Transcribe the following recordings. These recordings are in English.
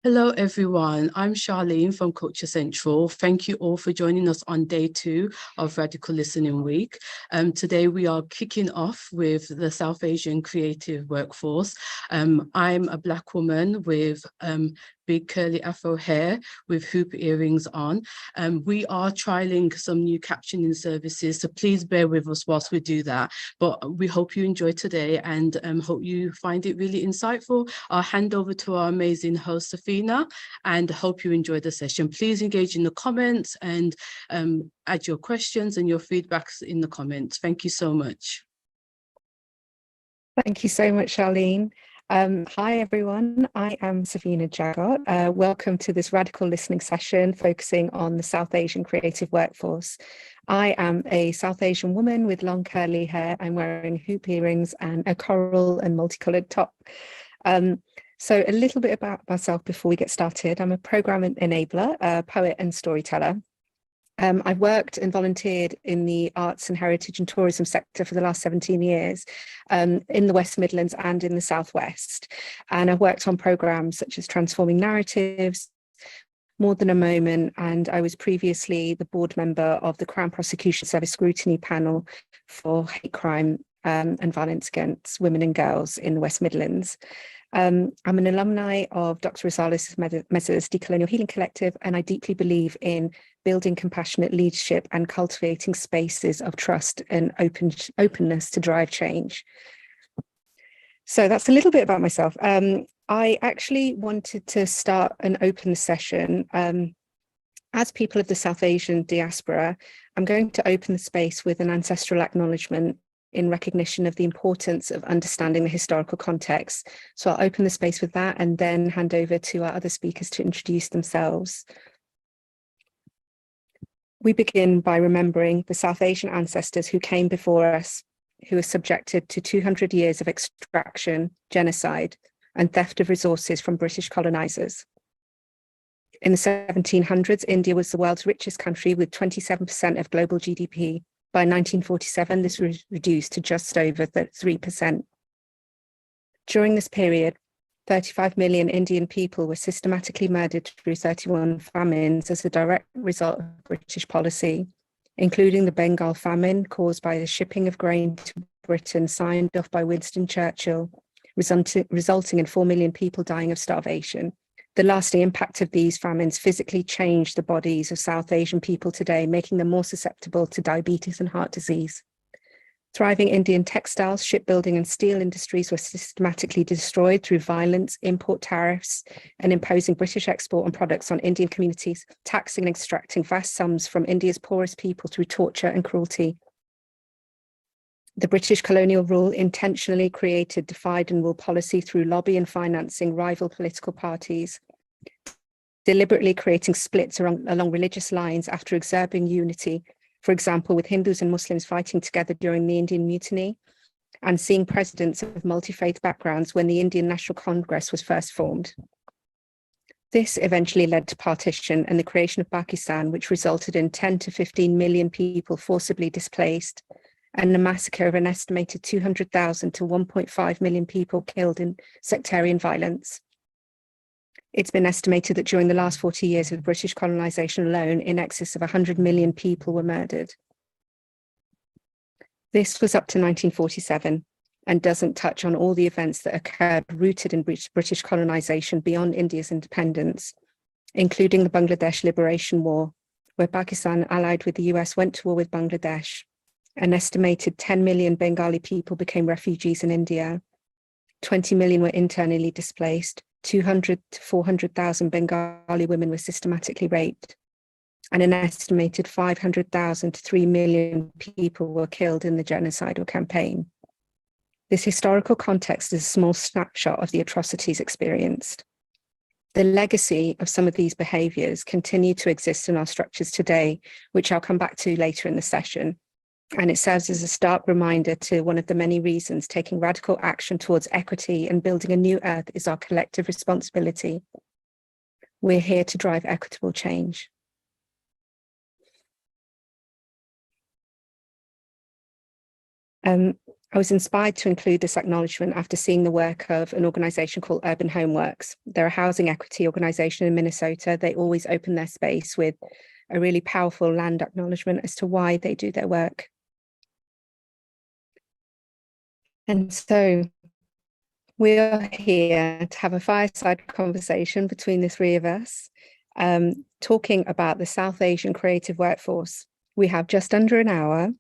Hello, everyone. I'm Charlene from Culture Central. Thank you all for joining us on day 2 of Radical Listening Week. Today, we are kicking off with the South Asian creative workforce. I'm a Black woman with big curly afro hair with hoop earrings on. We are trialing some new captioning services, so please bear with us whilst we do that. But we hope you enjoy today and hope you find it really insightful. I'll hand over to our amazing host, Sophina, and hope you enjoy the session. Please engage in the comments and add your questions and your feedbacks in the comments. Thank you so much. Thank you so much, Charlene. Hi, everyone. I am Sophina Jagot. Welcome to this radical listening session focusing on the South Asian creative workforce. I am a South Asian woman with long curly hair. I'm wearing hoop earrings and a coral and multicolored top. So a little bit about myself before we get started. I'm a program enabler, a poet and storyteller. I've worked and volunteered in the arts and heritage and tourism sector for the last 17 years in the West Midlands and in the Southwest. And I've worked on programs such as Transforming Narratives, More Than a Moment, and I was previously the board member of the Crown Prosecution Service Scrutiny Panel for hate crime and violence against women and girls in the West Midlands. I'm an alumni of Dr. Rosales Meza's Decolonial Healing Collective, and I deeply believe in building compassionate leadership and cultivating spaces of trust and openness to drive change. So that's a little bit about myself. I actually wanted to start and open the session. As people of the South Asian diaspora, I'm going to open the space with an ancestral acknowledgement in recognition of the importance of understanding the historical context. So I'll open the space with that and then hand over to our other speakers to introduce themselves. We begin by remembering the South Asian ancestors who came before us, who were subjected to 200 years of extraction, genocide, and theft of resources from British colonizers. In the 1700s, India was the world's richest country with 27% of global GDP. By 1947, this was reduced to just over 3%. During this period, 35 million Indian people were systematically murdered through 31 famines as a direct result of British policy, including the Bengal famine caused by the shipping of grain to Britain signed off by Winston Churchill, resulting in 4 million people dying of starvation. The lasting impact of these famines physically changed the bodies of South Asian people today, making them more susceptible to diabetes and heart disease. Thriving Indian textiles, shipbuilding, and steel industries were systematically destroyed through violence, import tariffs, and imposing British export on products on Indian communities, taxing and extracting vast sums from India's poorest people through torture and cruelty. The British colonial rule intentionally created divide and rule policy through lobby and financing rival political parties, deliberately creating splits along religious lines after exerting unity, for example, with Hindus and Muslims fighting together during the Indian Mutiny, and seeing presidents of multi-faith backgrounds when the Indian National Congress was first formed. This eventually led to partition and the creation of Pakistan, which resulted in 10 to 15 million people forcibly displaced, and the massacre of an estimated 200,000 to 1.5 million people killed in sectarian violence. It's been estimated that during the last 40 years of British colonization alone, in excess of 100 million people were murdered. This was up to 1947 and doesn't touch on all the events that occurred rooted in British colonization beyond India's independence, including the Bangladesh Liberation War, where Pakistan, allied with the US, went to war with Bangladesh. An estimated 10 million Bengali people became refugees in India. 20 million were internally displaced. 200 to 400,000 Bengali women were systematically raped. And an estimated 500,000 to 3 million people were killed in the genocidal campaign. This historical context is a small snapshot of the atrocities experienced. The legacy of some of these behaviours continue to exist in our structures today, which I'll come back to later in the session. And it serves as a stark reminder to one of the many reasons taking radical action towards equity and building a new earth is our collective responsibility. We're here to drive equitable change. I was inspired to include this acknowledgement after seeing the work of an organisation called Urban Homeworks. They're a housing equity organisation in Minnesota. They always open their space with a really powerful land acknowledgement as to why they do their work. And so we are here to have a fireside conversation between the three of us, talking about the South Asian creative workforce. We have just under an hour.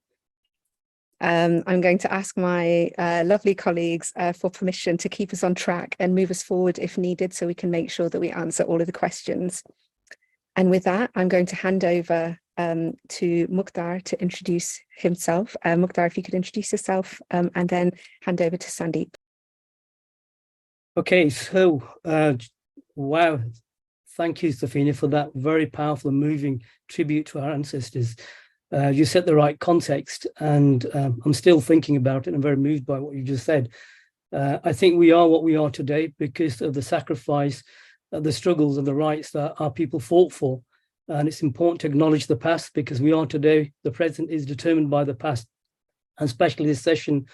I'm going to ask my lovely colleagues for permission to keep us on track and move us forward if needed, so we can make sure that we answer all of the questions. And with that, I'm going to hand over to Mukhtar to introduce himself. Mukhtar, if you could introduce yourself, and then hand over to Sandeep. Okay, so wow, thank you, Sophina, for that very powerful and moving tribute to our ancestors. You set the right context, and I'm still thinking about it. I'm very moved by what you just said. I think we are what we are today because of the sacrifice, the struggles and the rights that our people fought for. And it's important to acknowledge the past because we are today. The present is determined by the past, and especially this session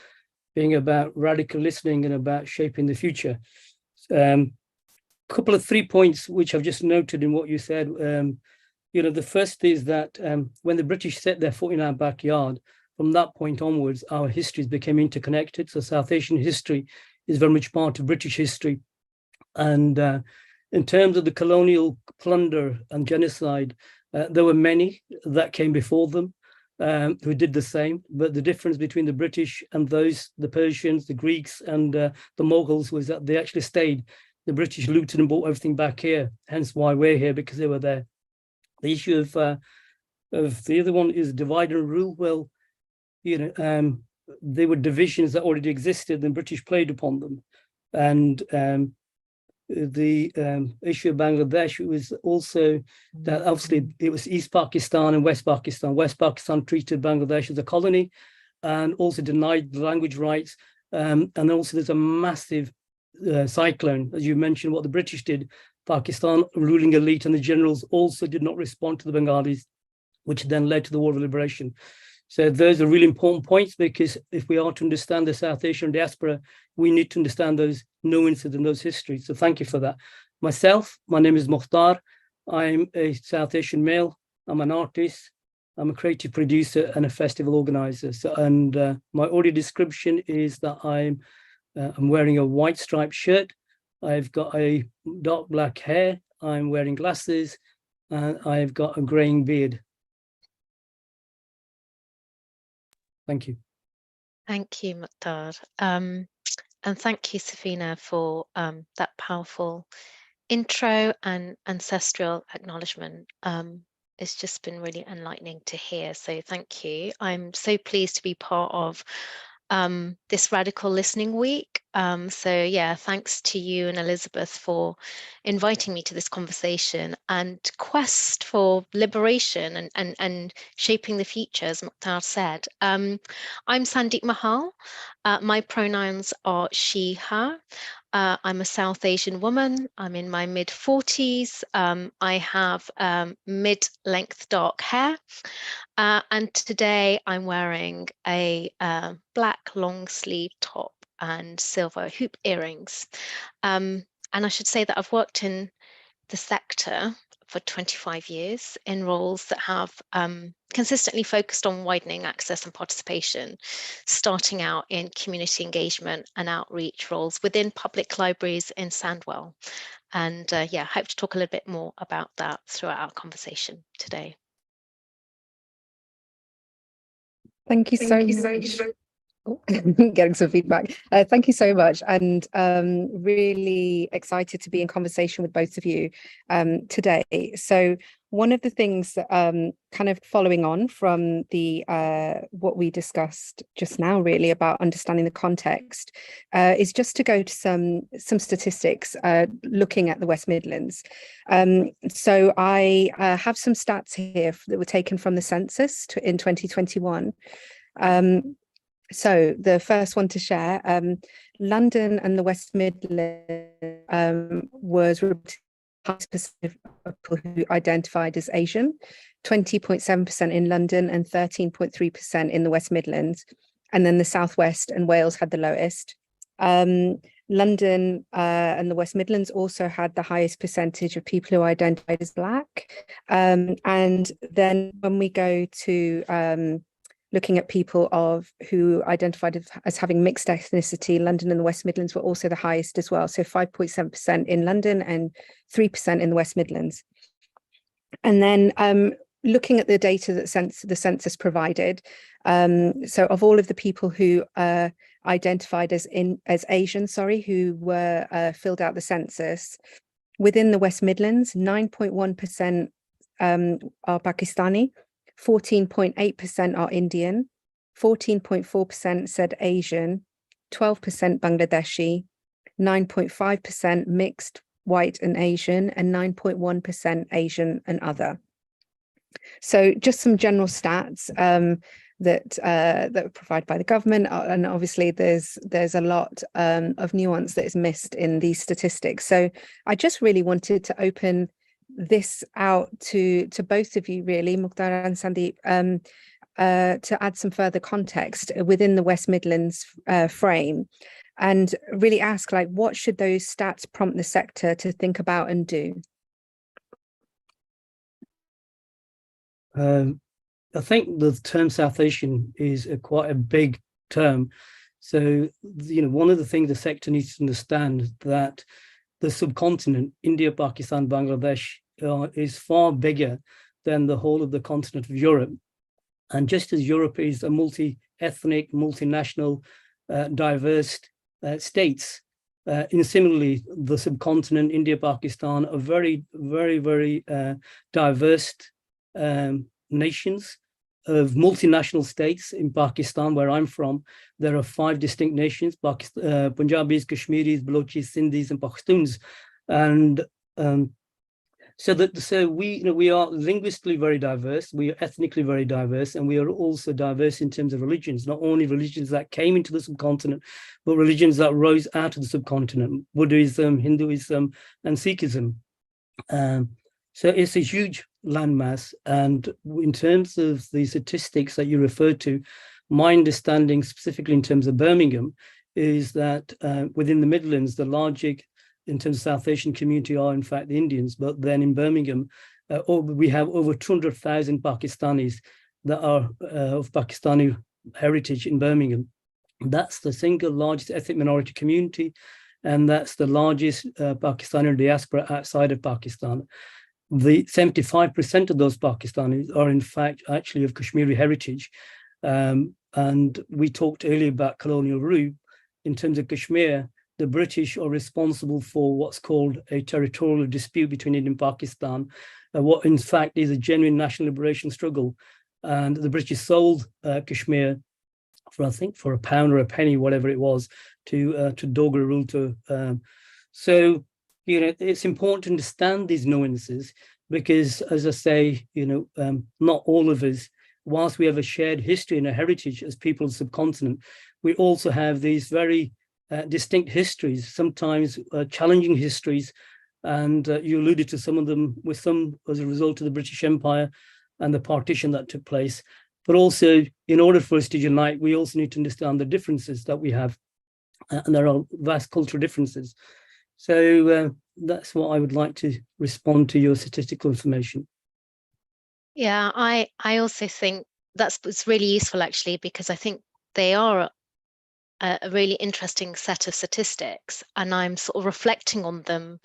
being about radical listening and about shaping the future. Couple of 3 points which I've just noted in what you said. You know, the first is that when the British set their foot in our backyard, from that point onwards, our histories became interconnected. So South Asian history is very much part of British history. And in terms of the colonial plunder and genocide, there were many that came before them who did the same. But the difference between the British and those, the Persians, the Greeks, and the Mughals was that they actually stayed. The British looted and brought everything back here, hence why we're here, because they were there. The issue of the other one is divide and rule. Well, you know, there were divisions that already existed, and British played upon them. And the issue of Bangladesh was also that obviously it was East Pakistan and West Pakistan. West Pakistan treated Bangladesh as a colony and also denied the language rights. And also there's a massive cyclone, as you mentioned, what the British did. Pakistan ruling elite and the generals also did not respond to the Bengalis, which then led to the War of Liberation. So those are really important points, because if we are to understand the South Asian diaspora, we need to understand those nuances and those histories. So thank you for that. Myself, my name is Mukhtar. I'm a South Asian male. I'm an artist. I'm a creative producer and a festival organizer. So, and my audio description is that I'm wearing a white striped shirt. I've got a dark black hair. I'm wearing glasses, and I've got a graying beard. Thank you. Thank you, Mukhtar. And thank you, Sophina, for that powerful intro and ancestral acknowledgement. It's just been really enlightening to hear. So thank you. I'm so pleased to be part of this Radical Listening Week. So yeah, thanks to you and Elizabeth for inviting me to this conversation and quest for liberation and shaping the future, as Mukhtar said. I'm Sandeep Mahal. My pronouns are she, her. I'm a South Asian woman. I'm in my mid-40s. I have mid-length dark hair. And today I'm wearing a black long sleeve top and silver hoop earrings. And I should say that I've worked in the sector for 25 years in roles that have consistently focused on widening access and participation, starting out in community engagement and outreach roles within public libraries in Sandwell. And yeah, hope to talk a little bit more about that throughout our conversation today. Thank you so much. Oh, getting some feedback. Thank you so much, and really excited to be in conversation with both of you today. So one of the things that kind of following on from the what we discussed just now, really about understanding the context, is just to go to some statistics looking at the West Midlands. So I have some stats here that were taken from the census in 2021. So the first one to share, London and the West Midlands was percent of people who identified as Asian, 20.7% in London and 13.3% in the West Midlands. and then the Southwest and Wales had the lowest. London and the West Midlands also had the highest percentage of people who identified as Black. And then when we go to looking at people who identified as having mixed ethnicity, London and the West Midlands were also the highest as well. So 5.7% in London and 3% in the West Midlands. And then looking at the data that the census provided, so of all of the people who identified as Asian, who were filled out the census, within the West Midlands, 9.1% are Pakistani, 14.8% are Indian, 14.4% said Asian, 12% Bangladeshi, 9.5% mixed white and Asian, and 9.1% Asian and other. So just some general stats that were provided by the government, and obviously there's a lot of nuance that is missed in these statistics. So I just really wanted to open this out to both of you, really, Mukhtar and Sandeep, to add some further context within the West Midlands frame, and really ask, like, what should those stats prompt the sector to think about and do? I think the term South Asian is quite a big term. So, one of the things the sector needs to understand that the subcontinent, India, Pakistan, Bangladesh, is far bigger than the whole of the continent of Europe. And just as Europe is a multi-ethnic, multinational, diverse states, and similarly, the subcontinent, India, Pakistan, are very, very, very diverse nations of multinational states. In Pakistan, where I'm from, there are 5 distinct nations: Punjabis, Kashmiris, Balochis, Sindhis, and Pashtuns. And so we are linguistically very diverse, we are ethnically very diverse, and we are also diverse in terms of religions, not only religions that came into the subcontinent, but religions that rose out of the subcontinent: Buddhism, Hinduism, and Sikhism. So it's a huge landmass. And in terms of the statistics that you referred to, my understanding, specifically in terms of Birmingham, is that within the Midlands, the largest in terms of South Asian community are in fact the Indians. But then in Birmingham, we have over 200,000 Pakistanis that are of Pakistani heritage in Birmingham. That's the single largest ethnic minority community, and that's the largest Pakistani diaspora outside of Pakistan. The 75% of those Pakistanis are in fact actually of Kashmiri heritage. And we talked earlier about colonial rule. In terms of Kashmir, the British are responsible for what's called a territorial dispute between India and Pakistan, what in fact is a genuine national liberation struggle. And the British sold Kashmir for, I think, for £1 or a penny, whatever it was, to Dogra rule. So it's important to understand these nuances, because, as I say, not all of us, whilst we have a shared history and a heritage as people of the subcontinent, we also have these very distinct histories, sometimes challenging histories. And you alluded to some of them, with some as a result of the British Empire and the partition that took place. But also, in order for us to unite, we also need to understand the differences that we have. And there are vast cultural differences. So that's what I would like to respond to your statistical information. Yeah, I also think it's really useful, actually, because I think they are a really interesting set of statistics, and I'm sort of reflecting on them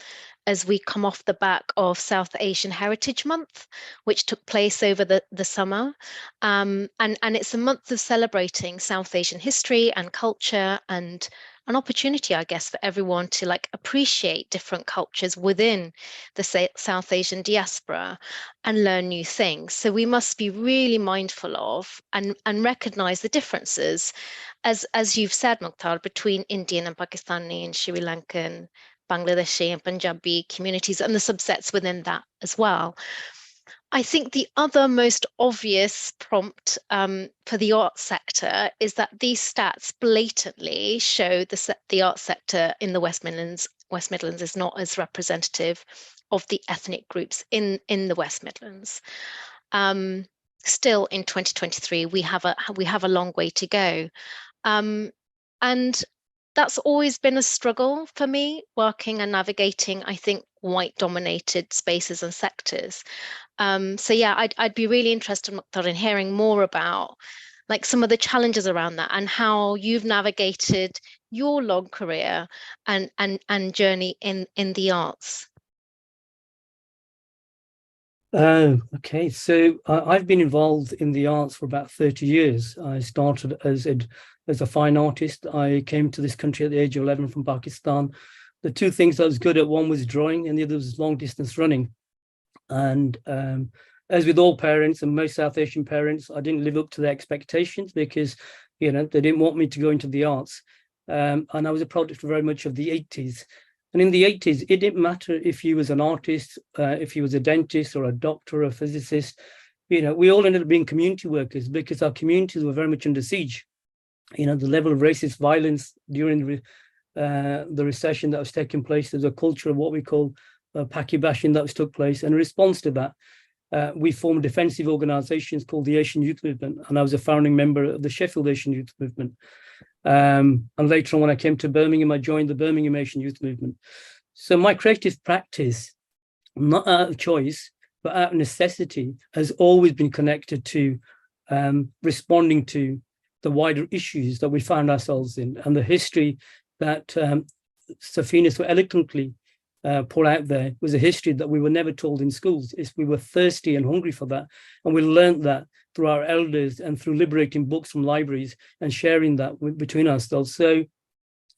as we come off the back of South Asian Heritage Month, which took place over the summer. And it's a month of celebrating South Asian history and culture, and an opportunity, I guess, for everyone to appreciate different cultures within the South Asian diaspora and learn new things. So we must be really mindful of and recognize the differences, as you've said, Mukhtar, between Indian and Pakistani and Sri Lankan, Bangladeshi and Punjabi communities, and the subsets within that as well. I think the other most obvious prompt for the arts sector is that these stats blatantly show the arts sector in the West Midlands is not as representative of the ethnic groups in the West Midlands. still in 2023, we have a long way to go. And that's always been a struggle for me, working and navigating, I think, white dominated spaces and sectors. So yeah, I'd be really interested, Mukhtar, in hearing more about like some of the challenges around that and how you've navigated your long career and journey in the arts. Okay, so I've been involved in the arts for about 30 years. I started as a fine artist. I came to this country at the age of 11 from Pakistan. The two things I was good at, one was drawing and the other was long distance running. And as with all parents and most South Asian parents, I didn't live up to their expectations because, you know, they didn't want me to go into the arts. And I was a product very much of the 80s. And in the 80s, it didn't matter if you was an artist, if you was a dentist or a doctor or a physicist. You know, we all ended up being community workers because our communities were very much under siege. You know, the level of racist violence during the recession that was taking place, there's a culture of what we call Paki bashing that was took place. And in response to that, we formed defensive organizations called the Asian Youth Movement. And I was a founding member of the Sheffield Asian Youth Movement. And later on, when I came to Birmingham, I joined the Birmingham Asian Youth Movement. So my creative practice, not out of choice, but out of necessity, has always been connected to responding to the wider issues that we found ourselves in. And the history that Sophina so eloquently put out there was a history that we were never told in schools. We were thirsty and hungry for that. And we learned that through our elders and through liberating books from libraries and sharing that between ourselves. So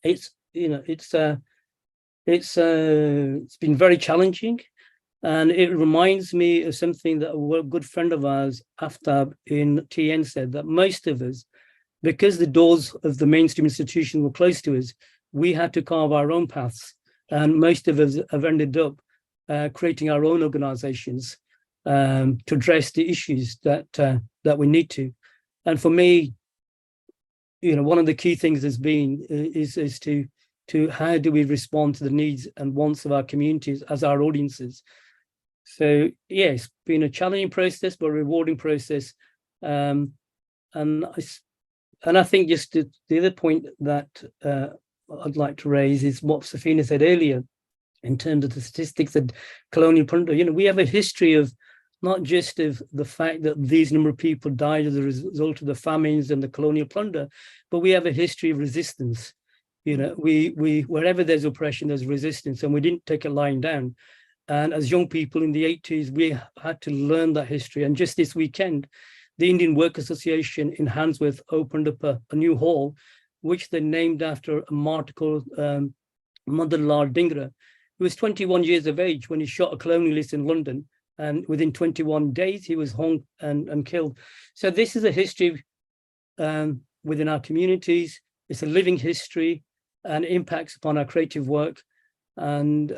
it's, you know, it's been very challenging. And it reminds me of something that a good friend of ours, Aftab in TN, said, that most of us, because the doors of the mainstream institution were closed to us, we had to carve our own paths. And most of us have ended up creating our own organizations to address the issues that we need to. And for me, you know, one of the key things has been is to how do we respond to the needs and wants of our communities as our audiences. So yeah, it's been a challenging process, but a rewarding process. And I think just the other point that I'd like to raise is what Sophina said earlier in terms of the statistics of colonial plunder. You know, we have a history of not just of the fact that these number of people died as a result of the famines and the colonial plunder, but we have a history of resistance. You know, we wherever there's oppression, there's resistance, and we didn't take it lying down. And as young people in the 80s, we had to learn that history. And just this weekend, the Indian Work Association in Handsworth opened up a new hall, which they named after a martyr called Madanlal Dhingra, who was 21 years of age when he shot a colonialist in London. And within 21 days, he was hung and killed. So this is a history within our communities. It's a living history and impacts upon our creative work. And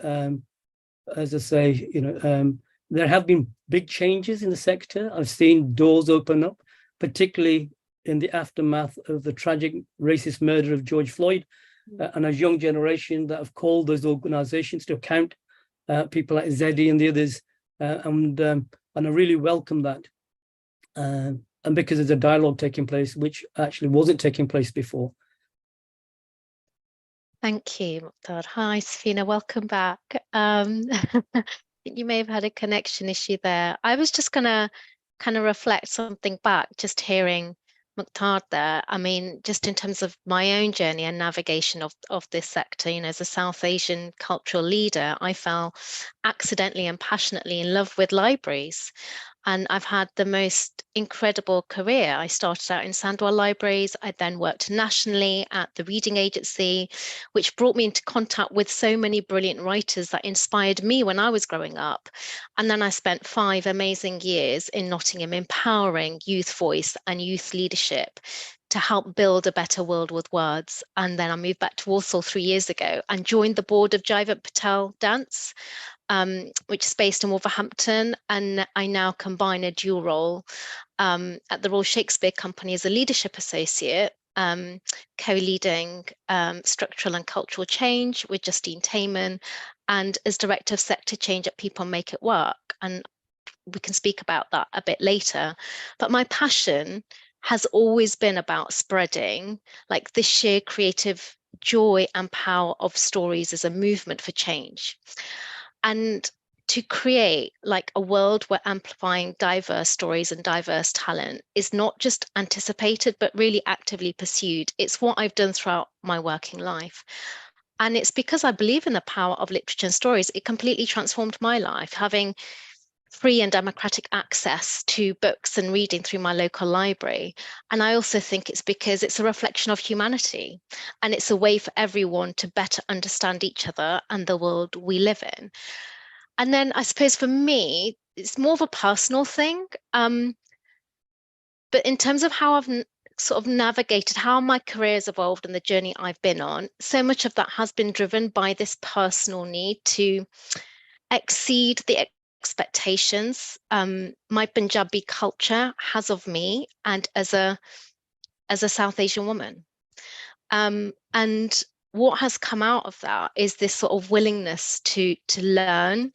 as I say, you know, there have been big changes in the sector. I've seen doors open up, particularly in the aftermath of the tragic racist murder of George Floyd, and a young generation that have called those organizations to account, people like Zeddy and the others. And I really welcome that. And because there's a dialogue taking place, which actually wasn't taking place before. Thank you, Mukhtar. Hi, Sophina, welcome back. You may have had a connection issue there. I was just gonna kind of reflect something back, just hearing Mukhtar there. I mean, just in terms of my own journey and navigation of this sector, you know, as a South Asian cultural leader, I fell accidentally and passionately in love with libraries. And I've had the most incredible career. I started out in Sandwell Libraries. I then worked nationally at the Reading Agency, which brought me into contact with so many brilliant writers that inspired me when I was growing up. And then I spent 5 amazing years in Nottingham empowering youth voice and youth leadership to help build a better world with words. And then I moved back to Warsaw 3 years ago and joined the board of Jagot Patel Dance, which is based in Wolverhampton. And I now combine a dual role at the Royal Shakespeare Company as a leadership associate, co-leading structural and cultural change with Justine Tayman, and as director of sector change at People Make It Work. And we can speak about that a bit later. But my passion has always been about spreading like the sheer creative joy and power of stories as a movement for change. And to create like a world where amplifying diverse stories and diverse talent is not just anticipated, but really actively pursued. It's what I've done throughout my working life. And it's because I believe in the power of literature and stories. It completely transformed my life, having free and democratic access to books and reading through my local library. And I also think it's because it's a reflection of humanity, and it's a way for everyone to better understand each other and the world we live in. And then I suppose for me, it's more of a personal thing. But in terms of how I've sort of navigated how my career has evolved and the journey I've been on, so much of that has been driven by this personal need to exceed the expectations my Punjabi culture has of me and as a South Asian woman. And what has come out of that is this sort of willingness to learn,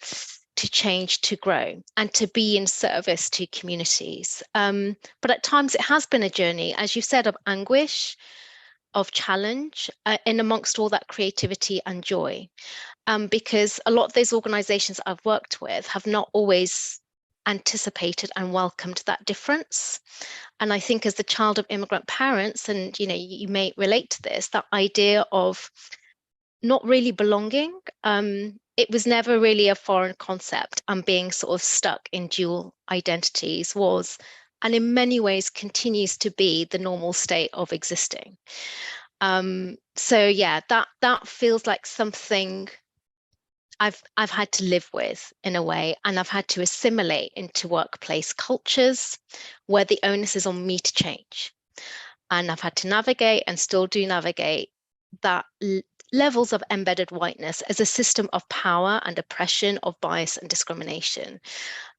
to change, to grow, and to be in service to communities. But at times it has been a journey, as you said, of anguish, of challenge, in amongst all that creativity and joy. Because a lot of those organizations I've worked with have not always anticipated and welcomed that difference. And I think as the child of immigrant parents, and you may relate to this, that idea of not really belonging, it was never really a foreign concept, and being sort of stuck in dual identities was, and in many ways continues to be, the normal state of existing. So yeah, that feels like something I've had to live with in a way, and I've had to assimilate into workplace cultures where the onus is on me to change. And I've had to navigate, and still do navigate, that levels of embedded whiteness as a system of power and oppression, of bias and discrimination.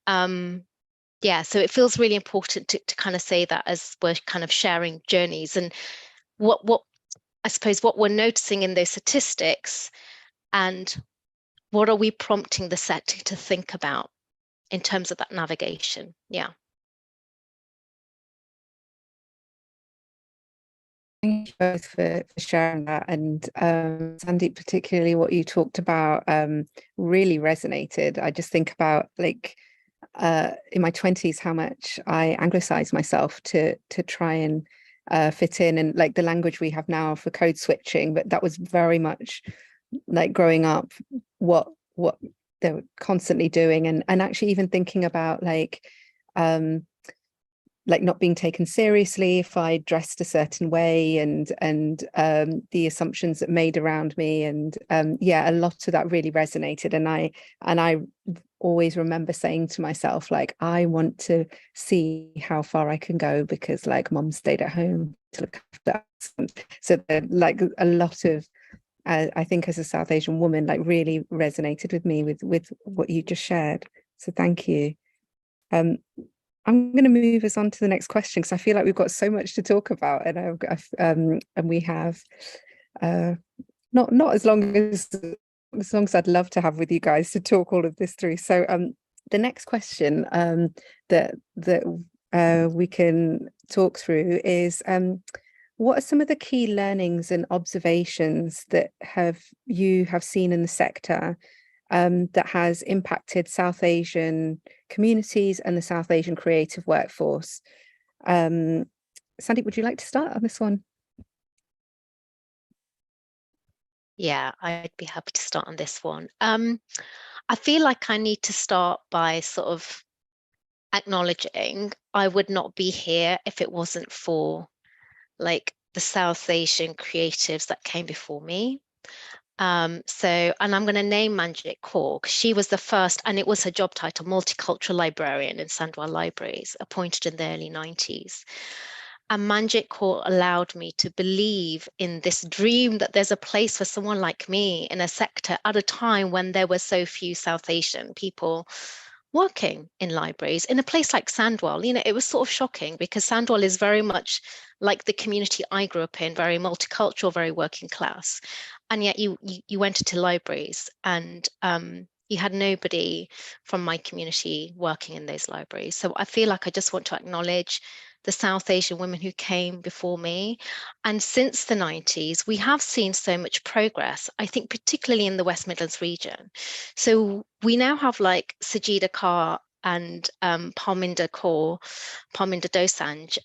Yeah, so it feels really important to kind of say that as we're kind of sharing journeys, and what I suppose what we're noticing in those statistics, and what are we prompting the sector to think about in terms of that navigation? Yeah. Thank you both for sharing that. And Sandeep, particularly what you talked about really resonated. I just think about like in my 20s, how much I anglicized myself to try and fit in, and like the language we have now for code switching, but that was very much like growing up what they were constantly doing, and actually even thinking about like not being taken seriously if I dressed a certain way, and the assumptions that made around me, and yeah, a lot of that really resonated. And I always remember saying to myself, like, I want to see how far I can go, because like mom stayed at home to look after us. So like a lot of I think as a South Asian woman, like really resonated with me with what you just shared. So thank you. I'm going to move us on to the next question, because I feel like we've got so much to talk about, and and we have not as long as I'd love to have with you guys to talk all of this through. So the next question that we can talk through is what are some of the key learnings and observations that you have seen in the sector that has impacted South Asian communities and the South Asian creative workforce? Sandeep, would you like to start on this one? Yeah, I'd be happy to start on this one. I feel like I need to start by sort of acknowledging I would not be here if it wasn't for like the South Asian creatives that came before me. And I'm going to name Manjit Kaur, because she was the first, and it was her job title, multicultural librarian in Sandwell Libraries, appointed in the early 90s. And Manjit Kaur allowed me to believe in this dream that there's a place for someone like me in a sector at a time when there were so few South Asian people working in libraries in a place like Sandwell. It was sort of shocking, because Sandwell is very much like the community I grew up in, very multicultural, very working class. And yet you went into libraries, and You had nobody from my community working in those libraries. So I feel like I just want to acknowledge the South Asian women who came before me. And since the 90s, we have seen so much progress, I think particularly in the West Midlands region. So we now have like Sajida Kar and Parminder Dosanjh,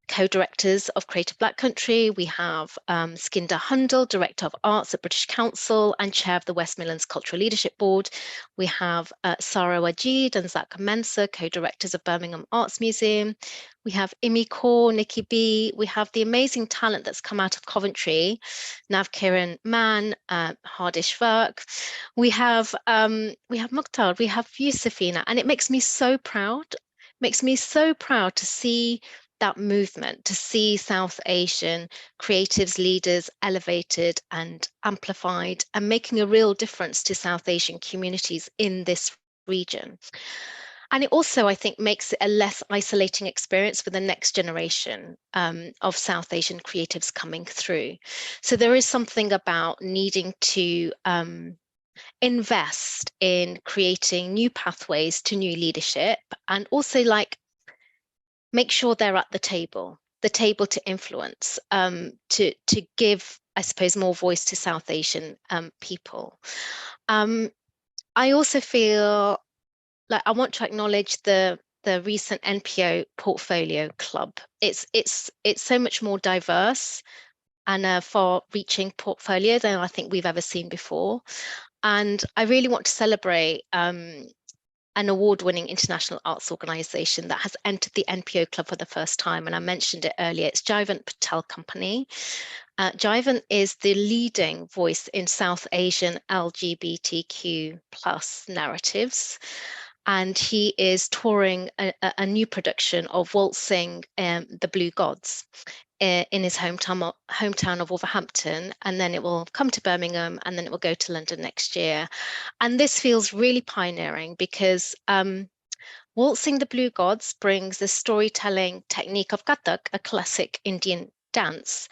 co-directors of Creative Black Country. We have Skinder Hundal, Director of Arts at British Council and Chair of the West Midlands Cultural Leadership Board. We have Sara Wajid and Zach Mensah, co-directors of Birmingham Arts Museum. We have Imi Kaur, Nikki B. We have the amazing talent that's come out of Coventry, Nav Kiran Man, Hardish Vark. We have Mukhtar, we have you, Sophina, and it makes me so proud. Makes me so proud to see that movement, to see South Asian creatives, leaders elevated and amplified and making a real difference to South Asian communities in this region. And it also, I think, makes it a less isolating experience for the next generation of South Asian creatives coming through. So there is something about needing to invest in creating new pathways to new leadership, and also like make sure they're at the table to influence, to give, I suppose, more voice to South Asian people. I also feel like I want to acknowledge the recent NPO Portfolio Club. It's so much more diverse and a far-reaching portfolio than I think we've ever seen before. And I really want to celebrate an award-winning international arts organisation that has entered the NPO Club for the first time. And I mentioned it earlier, it's Jagot Patel Company. Jagot is the leading voice in South Asian LGBTQ+ narratives. And he is touring a new production of Waltzing the Blue Gods in his hometown of Wolverhampton, and then it will come to Birmingham, and then it will go to London next year. And this feels really pioneering because Waltzing the Blue Gods brings the storytelling technique of Kathak, a classic Indian dance.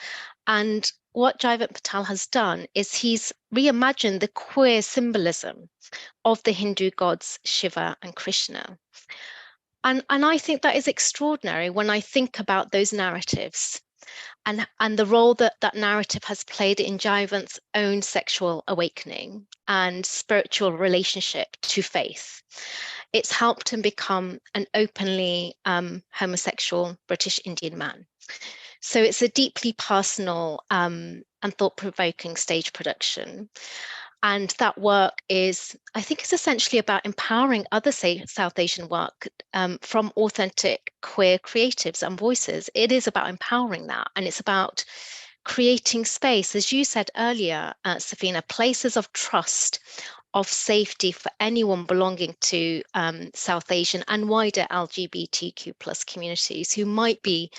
And what Jagot Patel has done is he's reimagined the queer symbolism of the Hindu gods Shiva and Krishna. And I think that is extraordinary when I think about those narratives and the role that that narrative has played in Jagot's own sexual awakening and spiritual relationship to faith. It's helped him become an openly homosexual British Indian man. So it's a deeply personal and thought-provoking stage production. And that work is, I think, is essentially about empowering other South Asian work from authentic queer creatives and voices. It is about empowering that, and it's about creating space, as you said earlier, Sophina, places of trust, of safety for anyone belonging to South Asian and wider LGBTQ+ communities who might be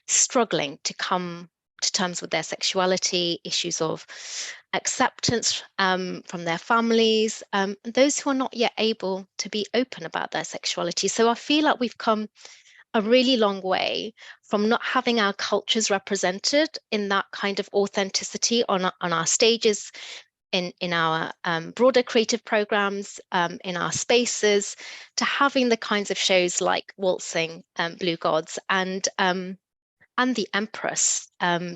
struggling to come to terms with their sexuality, issues of acceptance from their families, those who are not yet able to be open about their sexuality. So I feel like we've come a really long way from not having our cultures represented in that kind of authenticity on our stages, in our broader creative programs, in our spaces, to having the kinds of shows like Waltzing Blue Gods and The Empress,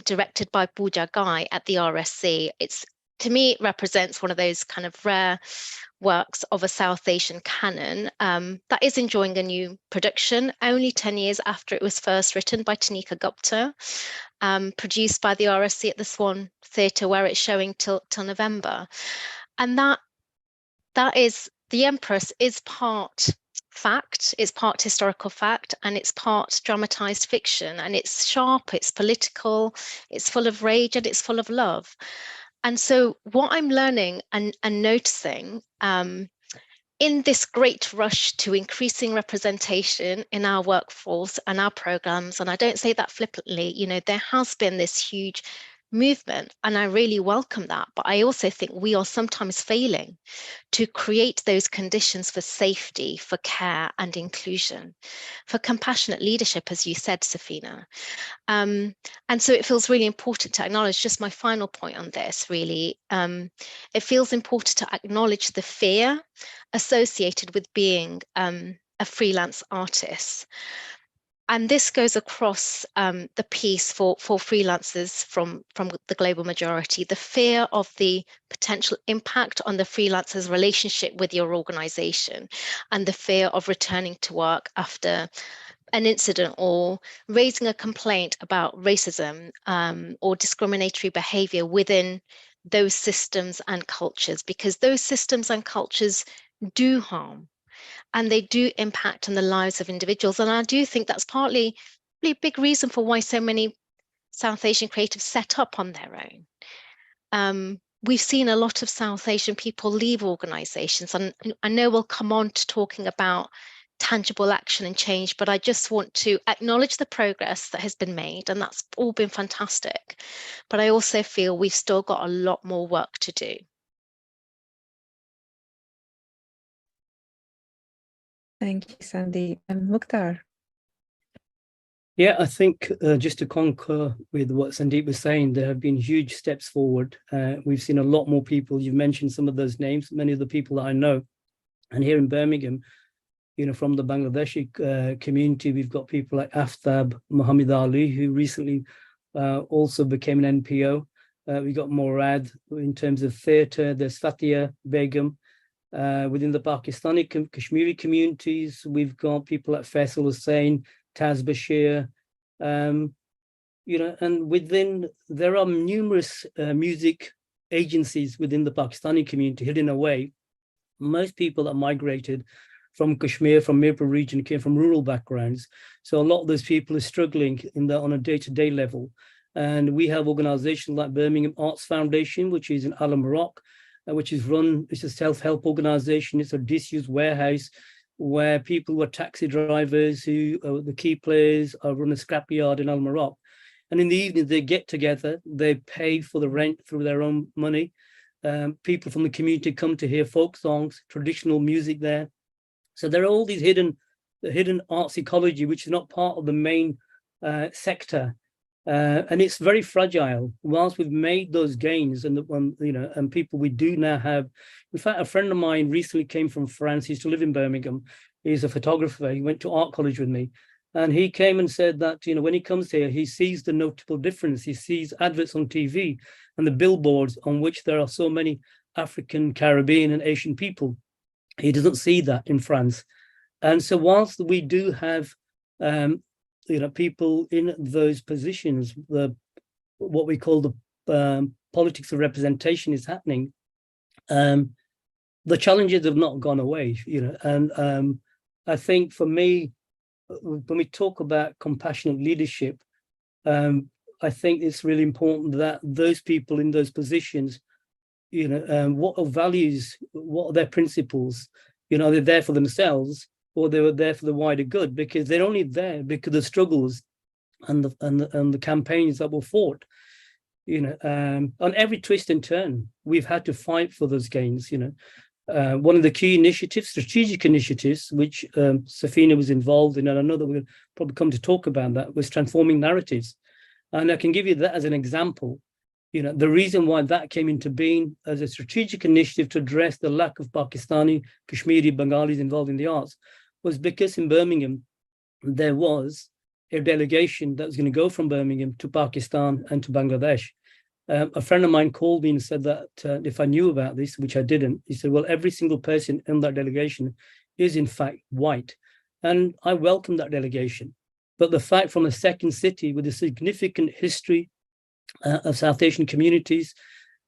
directed by Pooja Ghai at the RSC. To me, it represents one of those kind of rare works of a South Asian canon that is enjoying a new production only 10 years after it was first written by Tanika Gupta, produced by the RSC at the Swan Theatre, where it's showing till November. And that is, The Empress is part fact, it's part historical fact, and it's part dramatized fiction, and it's sharp, it's political, it's full of rage, and it's full of love. And so what I'm learning and noticing in this great rush to increasing representation in our workforce and our programs, and I don't say that flippantly, you know, there has been this huge movement, and I really welcome that. But I also think we are sometimes failing to create those conditions for safety, for care and inclusion, for compassionate leadership, as you said, Sophina. And so it feels really important to acknowledge, just my final point on this, really, it feels important to acknowledge the fear associated with being a freelance artist. And this goes across the piece for freelancers from the global majority, the fear of the potential impact on the freelancer's relationship with your organization, and the fear of returning to work after an incident or raising a complaint about racism or discriminatory behavior within those systems and cultures, because those systems and cultures do harm and they do impact on the lives of individuals. And I do think that's partly a big reason for why so many South Asian creatives set up on their own. We've seen a lot of South Asian people leave organizations, and I know we'll come on to talking about tangible action and change, but I just want to acknowledge the progress that has been made, and that's all been fantastic. But I also feel we've still got a lot more work to do. Thank you, Sandeep. And Mukhtar. Yeah, I think just to concur with what Sandeep was saying, there have been huge steps forward. We've seen a lot more people. You've mentioned some of those names, many of the people that I know. And here in Birmingham, you know, from the Bangladeshi community, we've got people like Aftab Muhammad Ali, who recently also became an NPO. We got Morad in terms of theatre. There's Fatia Begum. Within the Pakistani Kashmiri communities, we've got people like Faisal Hussain, Taz Bashir, you know, and within, there are numerous music agencies within the Pakistani community hidden away. Most people that migrated from Kashmir, from Mirpur region, came from rural backgrounds. So a lot of those people are struggling on a day-to-day level. And we have organizations like Birmingham Arts Foundation, which is in Al Morocco, which is run, it's a self-help organization. It's a disused warehouse where people who are taxi drivers, who are the key players, are run a scrapyard in Al Morocco. And in the evening, they get together, they pay for the rent through their own money. People from the community come to hear folk songs, traditional music there. So there are all these hidden arts ecology, which is not part of the main sector. And it's very fragile. Whilst we've made those gains, and you know, and people we do now have. In fact, a friend of mine recently came from France. He used to live in Birmingham. He's a photographer. He went to art college with me, and he came and said that, you know, when he comes here, he sees the notable difference. He sees adverts on TV and the billboards on which there are so many African, Caribbean, and Asian people. He doesn't see that in France. And so, whilst we do have you know, people in those positions, what we call the politics of representation is happening. The challenges have not gone away, you know, and I think for me, when we talk about compassionate leadership, I think it's really important that those people in those positions, you know, what are values, what are their principles, you know, they're there for themselves, or they were there for the wider good, because they're only there because of the struggles and the campaigns that were fought. You know, on every twist and turn, we've had to fight for those gains. You know, one of the key initiatives, strategic initiatives, which Sophina was involved in, and I know that we'll probably come to talk about that, was transforming narratives. And I can give you that as an example. You know, the reason why that came into being as a strategic initiative to address the lack of Pakistani, Kashmiri, Bengalis involved in the arts was because in Birmingham, there was a delegation that was going to go from Birmingham to Pakistan and to Bangladesh. A friend of mine called me and said that if I knew about this, which I didn't, he said, well, every single person in that delegation is in fact white. And I welcome that delegation. But the fact from a second city with a significant history of South Asian communities,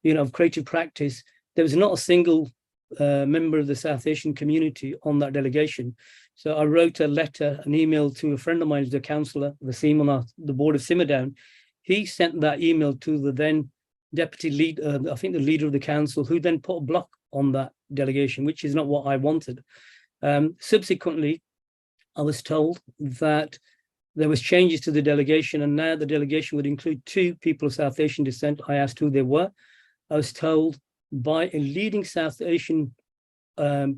you know, of creative practice, there was not a single member of the South Asian community on that delegation. So I wrote a letter, an email to a friend of mine, who's a councillor, Wasim, on the board of Simmerdown. He sent that email to the then deputy leader, I think the leader of the council, who then put a block on that delegation, which is not what I wanted. Subsequently, I was told that there was changes to the delegation, and now the delegation would include 2 people of South Asian descent. I asked who they were. I was told by a leading South Asian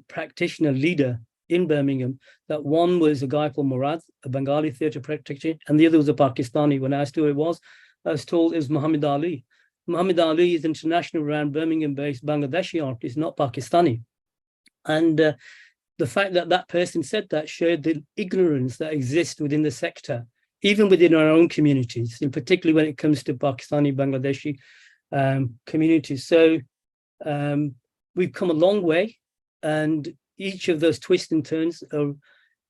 practitioner leader in Birmingham that one was a guy called Murad, a Bengali theatre practitioner, and the other was a Pakistani. When I asked who it was, I was told it was Muhammad Ali. Muhammad Ali is international around Birmingham-based Bangladeshi artist, not Pakistani. And the fact that that person said that showed the ignorance that exists within the sector, even within our own communities, in particularly when it comes to Pakistani, Bangladeshi communities. So we've come a long way, and each of those twists and turns are,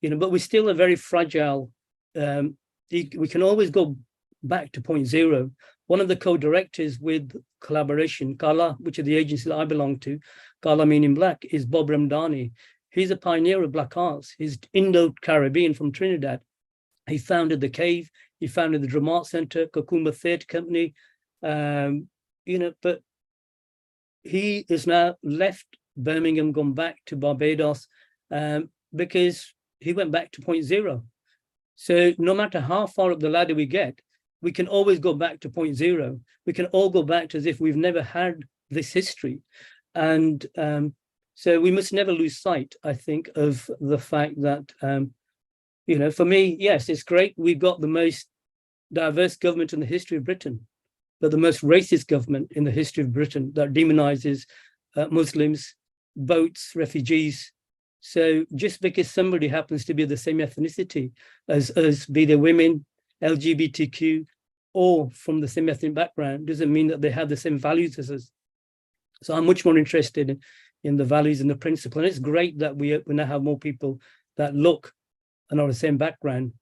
but we're still a very fragile, we can always go back to point zero. One of the co-directors with collaboration, Kala, which are the agency that I belong to, Kala meaning black, is Bob Ramdani. He's a pioneer of black arts. He's Indo-Caribbean from Trinidad. He founded The Cave. He founded the Dramat Center, Kakuma Theatre Company. But he is now left Birmingham, gone back to Barbados because he went back to point zero. So no matter how far up the ladder we get, we can always go back to point zero. We can all go back to as if we've never had this history. And so we must never lose sight, I think, of the fact that, for me, yes, it's great. We've got the most diverse government in the history of Britain, but the most racist government in the history of Britain that demonizes Muslims, boats, refugees. So just because somebody happens to be of the same ethnicity as us, be they women, LGBTQ, or from the same ethnic background, doesn't mean that they have the same values as us. So I'm much more interested in the values and the principle. And it's great that we now have more people that look and are the same background.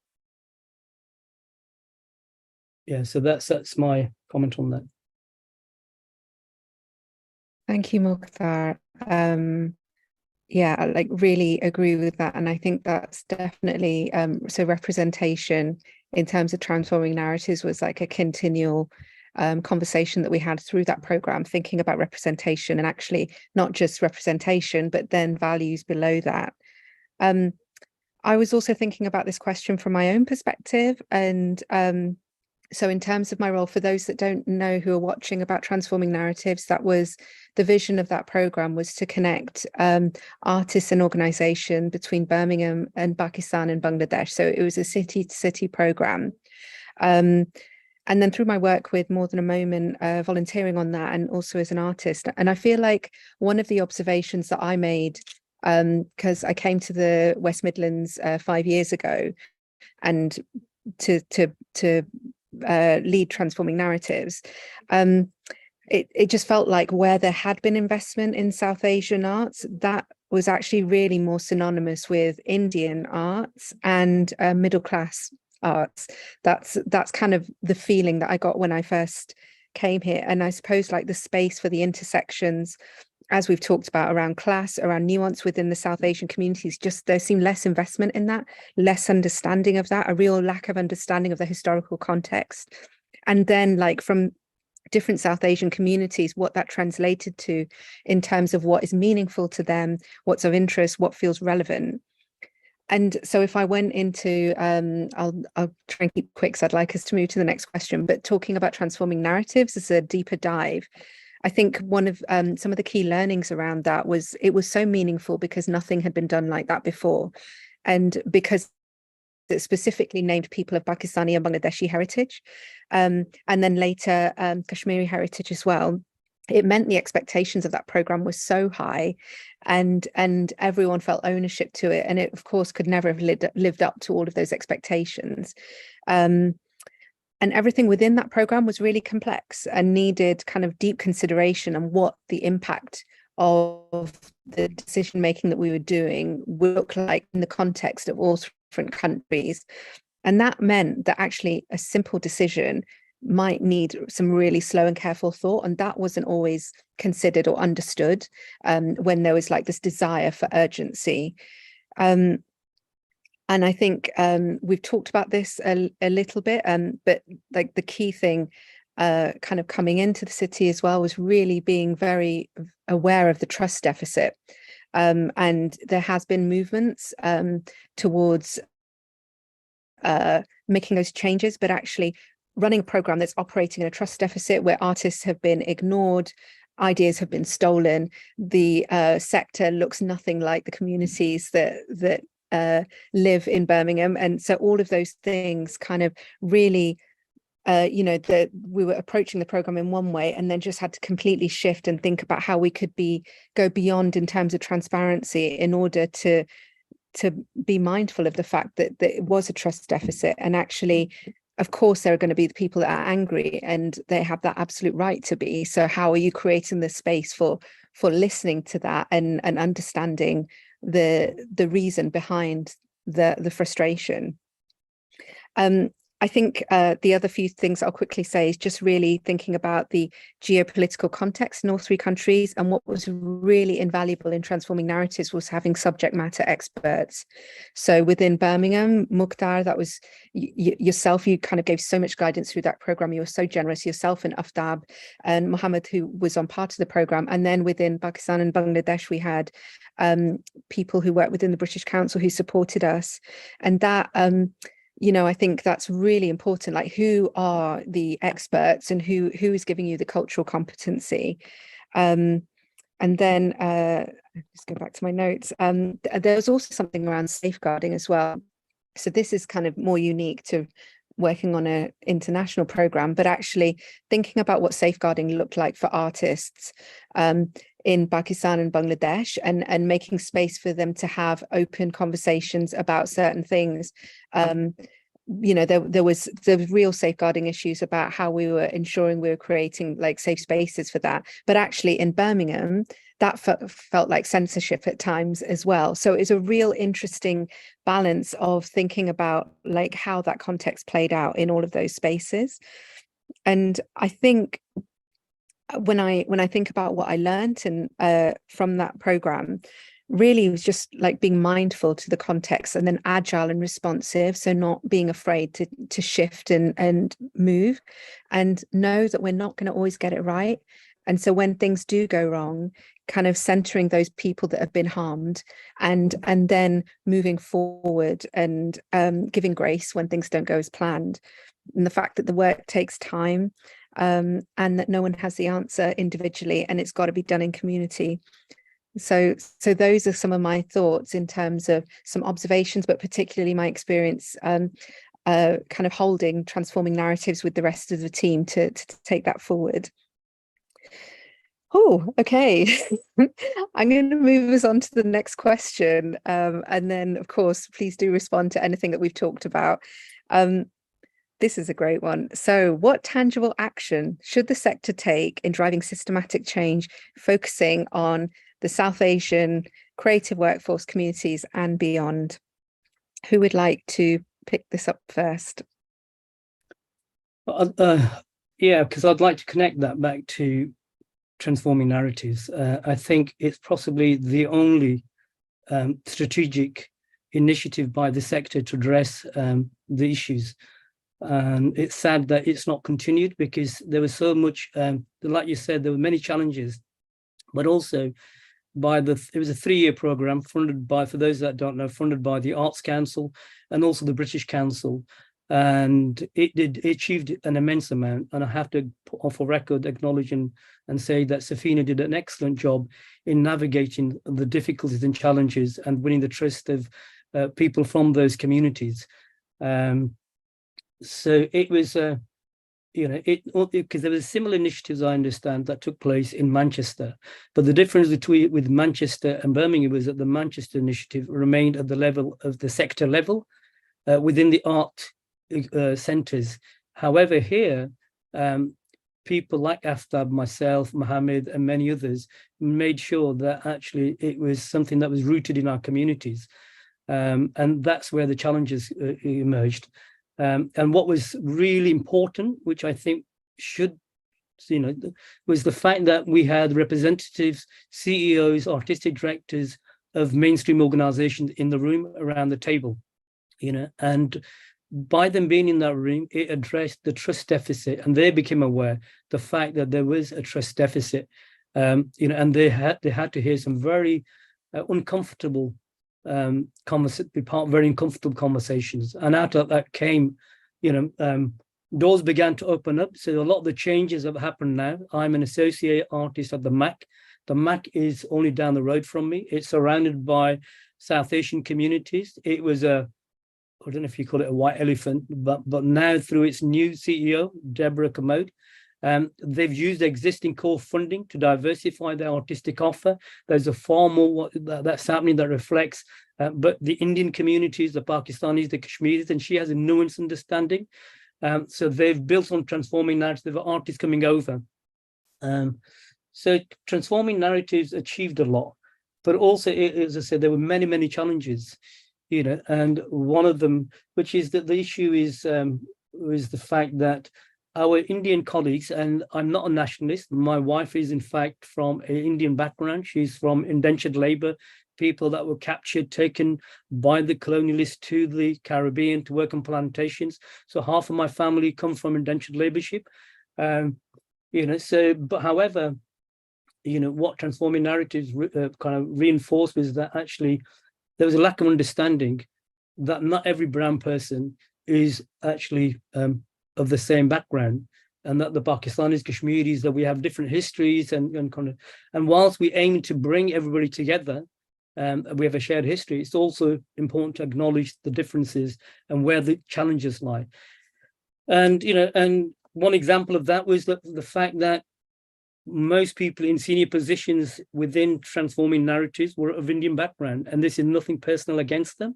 Yeah, so that's my comment on that. Thank you, Mukhtar. Yeah, I really agree with that. And I think that's definitely, so representation in terms of transforming narratives was like a continual conversation that we had through that program, thinking about representation, and actually not just representation, but then values below that. I was also thinking about this question from my own perspective. And so in terms of my role, for those that don't know who are watching, about transforming narratives, that was the vision of that program, was to connect artists and organisation between Birmingham and Pakistan and Bangladesh. So it was a city-to-city program. And then through my work with More Than a Moment, volunteering on that, and also as an artist. And I feel like one of the observations that I made, because I came to the West Midlands 5 years ago, and to lead transforming narratives, it just felt like where there had been investment in South Asian arts, that was actually really more synonymous with Indian arts and middle class arts. That's kind of the feeling that I got when I first came here. And I suppose like the space for the intersections, as we've talked about, around class, around nuance within the South Asian communities, just there seemed less investment in that, less understanding of that, a real lack of understanding of the historical context. And then like from different South Asian communities, what that translated to in terms of what is meaningful to them, what's of interest, what feels relevant. And so if I went into, I'll try and keep quick, so I'd like us to move to the next question, but talking about transforming narratives as a deeper dive, I think one of some of the key learnings around that was it was so meaningful because nothing had been done like that before. And because it specifically named people of Pakistani and Bangladeshi heritage, and then later Kashmiri heritage as well. It meant the expectations of that program were so high, and everyone felt ownership to it. And it, of course, could never have lived up to all of those expectations. And everything within that program was really complex and needed kind of deep consideration on what the impact of the decision making that we were doing would look like in the context of all different countries. And that meant that actually a simple decision might need some really slow and careful thought, and that wasn't always considered or understood when there was like this desire for urgency. And I think we've talked about this a little bit, but like the key thing kind of coming into the city as well was really being very aware of the trust deficit. And there has been movements towards making those changes, but actually running a program that's operating in a trust deficit where artists have been ignored, ideas have been stolen, the sector looks nothing like the communities that live in Birmingham. And so all of those things kind of really, that we were approaching the program in one way and then just had to completely shift and think about how we could go beyond in terms of transparency in order to be mindful of the fact that it was a trust deficit. And actually, of course, there are going to be the people that are angry, and they have that absolute right to be. So how are you creating the space for listening to that and understanding the reason behind the frustration? I think the other few things I'll quickly say is just really thinking about the geopolitical context in all three countries. And what was really invaluable in transforming narratives was having subject matter experts. So within Birmingham, Mukhtar, that was yourself, you kind of gave so much guidance through that program. You were so generous, yourself and Aftab and Mohammed, who was on part of the program. And then within Pakistan and Bangladesh, we had people who worked within the British Council who supported us. And that, I think that's really important. Like, who are the experts and who is giving you the cultural competency? And then just go back to my notes. There's also something around safeguarding as well. So this is kind of more unique to working on an international program, but actually thinking about what safeguarding looked like for artists in Pakistan and Bangladesh, and making space for them to have open conversations about certain things. There was real safeguarding issues about how we were ensuring we were creating like safe spaces for that. But actually in Birmingham, that felt like censorship at times as well. So it's a real interesting balance of thinking about like how that context played out in all of those spaces. And I think when I think about what I learned and from that program, really was just like being mindful to the context and then agile and responsive. So not being afraid to shift and move, and know that we're not going to always get it right. And so when things do go wrong, kind of centering those people that have been harmed, and then moving forward and giving grace when things don't go as planned. And the fact that the work takes time, and that no one has the answer individually, and it's got to be done in community. So those are some of my thoughts in terms of some observations, but particularly my experience kind of holding transforming narratives with the rest of the team to take that forward. Oh, okay. I'm going to move us on to the next question. And then, of course, please do respond to anything that we've talked about. This is a great one. So what tangible action should the sector take in driving systematic change, focusing on the South Asian creative workforce communities and beyond? Who would like to pick this up first? Yeah, because I'd like to connect that back to transforming narratives. I think it's possibly the only strategic initiative by the sector to address the issues. It's sad that it's not continued, because there was so much, like you said, there were many challenges, but also it was a 3-year program funded by, for those that don't know, funded by the Arts Council and also the British Council. And it achieved an immense amount. And I have to, off a record, acknowledge and say that Sophina did an excellent job in navigating the difficulties and challenges and winning the trust of people from those communities. So it was, because there was similar initiatives, I understand, that took place in Manchester. But the difference with Manchester and Birmingham was that the Manchester initiative remained at the level of the sector level within the art centres. However, here, people like Aftab, myself, Mohammed, and many others made sure that actually it was something that was rooted in our communities. And that's where the challenges emerged. And what was really important, which I think should, was the fact that we had representatives, CEOs, artistic directors of mainstream organizations in the room around the table, and by them being in that room, it addressed the trust deficit, and they became aware the fact that there was a trust deficit, and they had to hear some very uncomfortable be part of very uncomfortable conversations. And out of that came, doors began to open up. So a lot of the changes have happened now. I'm an associate artist at the MAC. The MAC is only down the road from me. It's surrounded by South Asian communities. It was I don't know if you call it a white elephant, but now through its new CEO, Deborah Commode, they've used existing core funding to diversify their artistic offer. There's a far more that's happening that reflects but the Indian communities, the Pakistanis, the Kashmiris, and she has a nuanced understanding. So they've built on transforming narrative, artists coming over. So transforming narratives achieved a lot, but also, as I said, there were many, many challenges, and one of them, which is that the issue is the fact that our Indian colleagues, and I'm not a nationalist, my wife is in fact from an Indian background. She's from indentured labor, people that were captured, taken by the colonialists to the Caribbean to work on plantations. So half of my family come from indentured laborship. But however, what transforming narratives kind of reinforced was that actually there was a lack of understanding that not every brown person is actually of the same background, and that the Pakistanis, Kashmiris, that we have different histories and whilst we aim to bring everybody together, we have a shared history, it's also important to acknowledge the differences and where the challenges lie. And one example of that was the fact that most people in senior positions within transforming narratives were of Indian background, and this is nothing personal against them.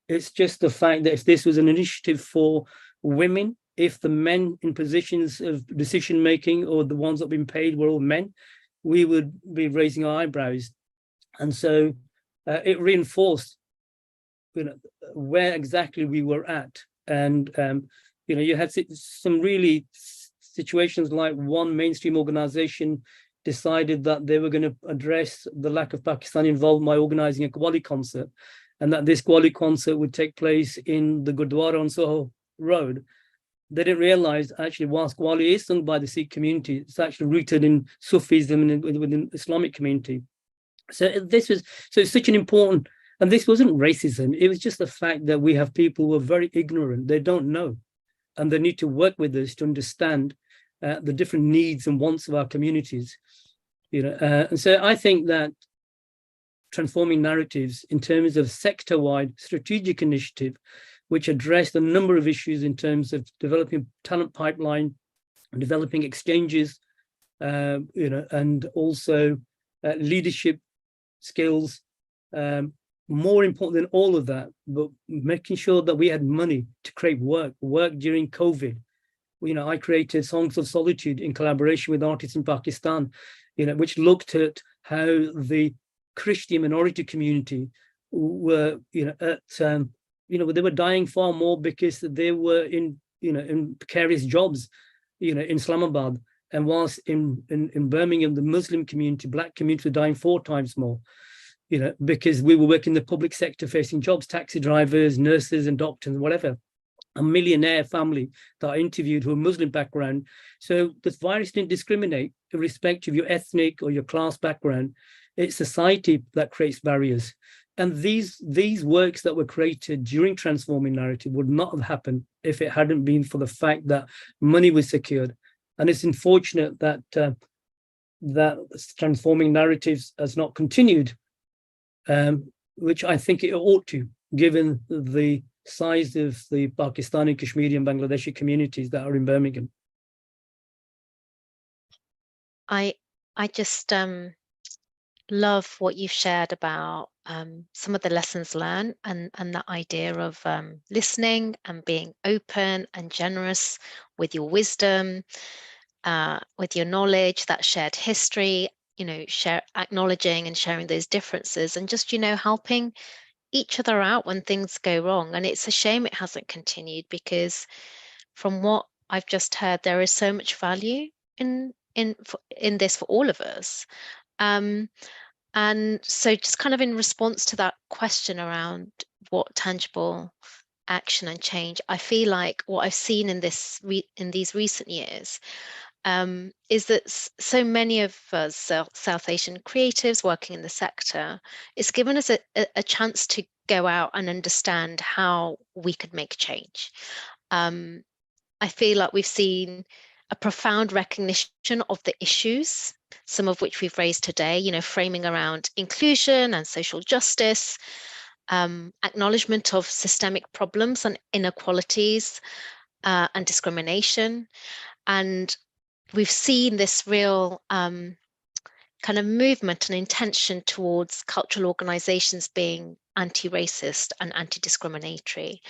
It's just the fact that if this was an initiative for women, if the men in positions of decision making or the ones that have been paid were all men, we would be raising our eyebrows. And so it reinforced where exactly we were at. And you had some really situations like one mainstream organization decided that they were going to address the lack of Pakistani involvement by organizing a Qawwali concert, and that this Qawwali concert would take place in the Gurdwara on Soho Road. They didn't realize actually, whilst Qawwali is sung by the Sikh community, it's actually rooted in Sufism and within the Islamic community. So it's such an important, and this wasn't racism, it was just the fact that we have people who are very ignorant, they don't know, and they need to work with us to understand the different needs and wants of our communities. And so I think that transforming narratives in terms of sector-wide strategic initiative, which addressed a number of issues in terms of developing talent pipeline, developing exchanges, and also leadership skills. More important than all of that, but making sure that we had money to create work during COVID. I created Songs of Solitude in collaboration with artists in Pakistan, which looked at how the Christian minority community were, they were dying far more because they were in precarious jobs, in Islamabad, and whilst in Birmingham, the Muslim community, Black community, were dying 4 times more, because we were working in the public sector facing jobs, taxi drivers, nurses and doctors and whatever. A millionaire family that I interviewed who were Muslim background. So the virus didn't discriminate irrespective of your ethnic or your class background. It's society that creates barriers. And these works that were created during transforming narrative would not have happened if it hadn't been for the fact that money was secured. And it's unfortunate that that transforming narratives has not continued, which I think it ought to, given the size of the Pakistani, Kashmiri and Bangladeshi communities that are in Birmingham. I just love what you've shared about some of the lessons learned and that idea of listening and being open and generous with your wisdom, with your knowledge, that shared history, acknowledging and sharing those differences, and just helping each other out when things go wrong. And it's a shame it hasn't continued, because from what I've just heard, there is so much value in this for all of us. And so just kind of in response to that question around what tangible action and change, I feel like what I've seen in these recent years is that so many of us South Asian creatives working in the sector, it's given us a chance to go out and understand how we could make change. I feel like we've seen a profound recognition of the issues, some of which we've raised today, you know, framing around inclusion and social justice, acknowledgement of systemic problems and inequalities and discrimination. And we've seen this real kind of movement and intention towards cultural organizations being anti-racist and anti-discriminatory.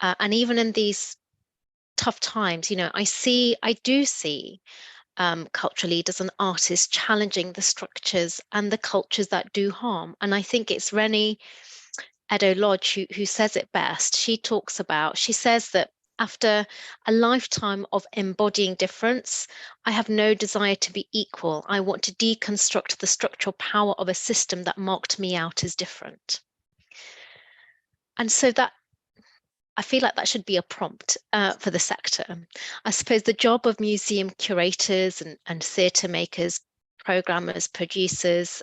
And even in these tough times, you know, I do see cultural leaders and artists challenging the structures and the cultures that do harm. And I think it's Rennie Edo-Lodge who says it best. She says that after a lifetime of embodying difference, I have no desire to be equal. I want to deconstruct the structural power of a system that marked me out as different. And so that, I feel like that should be a prompt for the sector. I suppose the job of museum curators and theatre makers, programmers, producers,